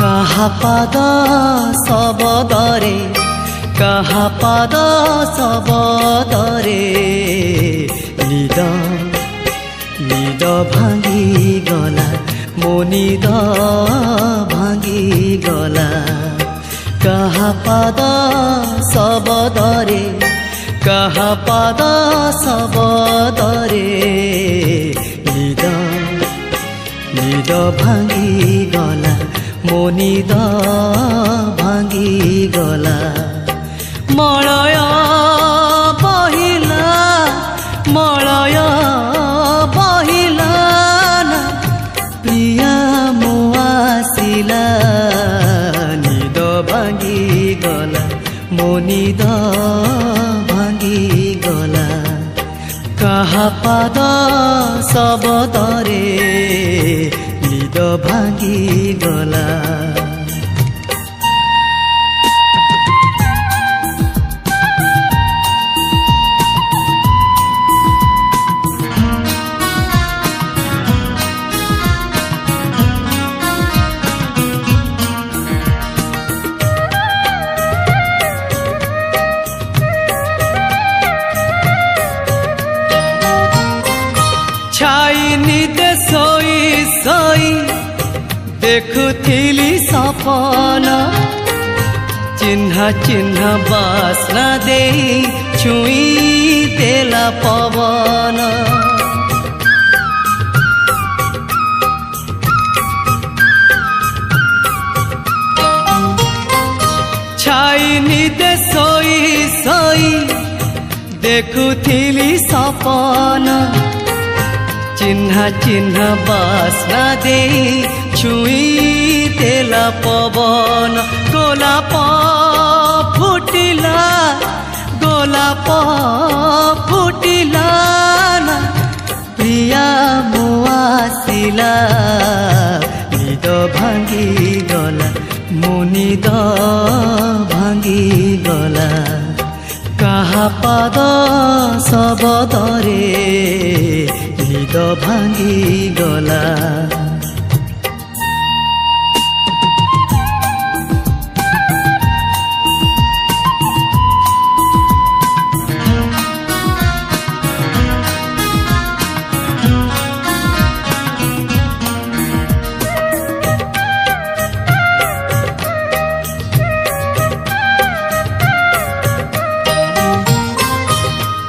কাহা পাদ শবদরে কাহা পাদ শবদরে নিদ নিদ ভাঙি গলা মো নিদ ভাঙি গলা কাহা পাদ শবদরে কাহা পাদ শবদরে নিদ নিদ ভাঙি গলা মো নিদ ভাঙি গলা মলয় বহিলা মলয় বহিলা না প্রিয়া মো আসিলা নিদ ভাঙি গলা মো নিদ ভাঙি গলা কাহা পাদ শবদরে নিদ ভাঙি গলা ছাই নিদে শোই শোই দেখুথিলি সপন চিহ্না চিহ্না বাসনা দেই ছুঁই দেলা পবন ছাই নিদে শোই শোই দেখুথিলি সপন চিহ্না চিহ্না বাসনা দেই ছুঁই দেলা পবন গোলাপ ফুটিলা গোলাপ ফুটিলা না প্রিয়া মো আসিলা নিদ ভাঙি গলা মো নিদ ভাঙি গলা কাহা পাদ শবদরে নিদ ভাঙি গলা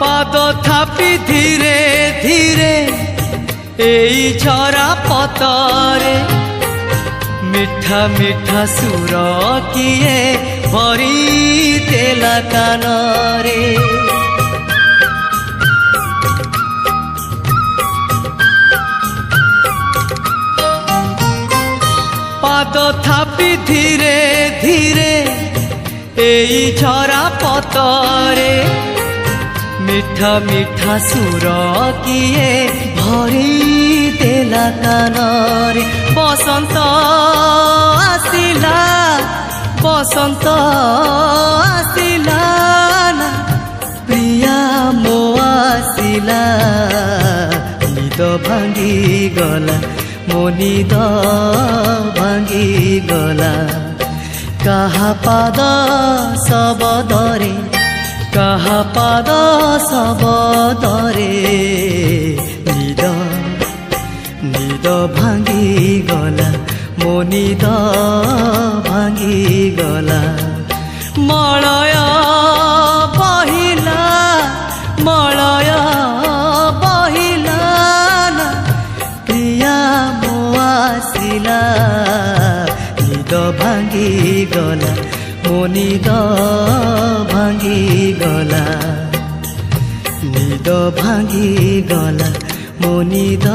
পাদ থাপি ধীরে ধীরে এই ঝরা পতরে মিঠা মিঠা সুর কিয়ে ভরি দেলা কানরে পাদ থাপি ধীরে ধীরে এই ঝরা পতরে মিঠা মিঠা সুর কিয়ে ভরি দেলা কানরে বসন্ত আসিলা বসন্ত আসিলা না প্রিয়া মো আসিলা নিদ ভাঙি গলা মো নিদ ভাঙি গলা কাহা পাদ শবদরে কাহা পাদ শবদরে নিদ নিদ ভাঙি গলা মো নিদ ভাঙি গলা মলয় বহিলা মলয় বহিলা না প্রিয়া মো আসিলা নিদ ভাঙি গলা মো নিদ ভাঙি গলা নিদ ভাঙি গলা মো নিদ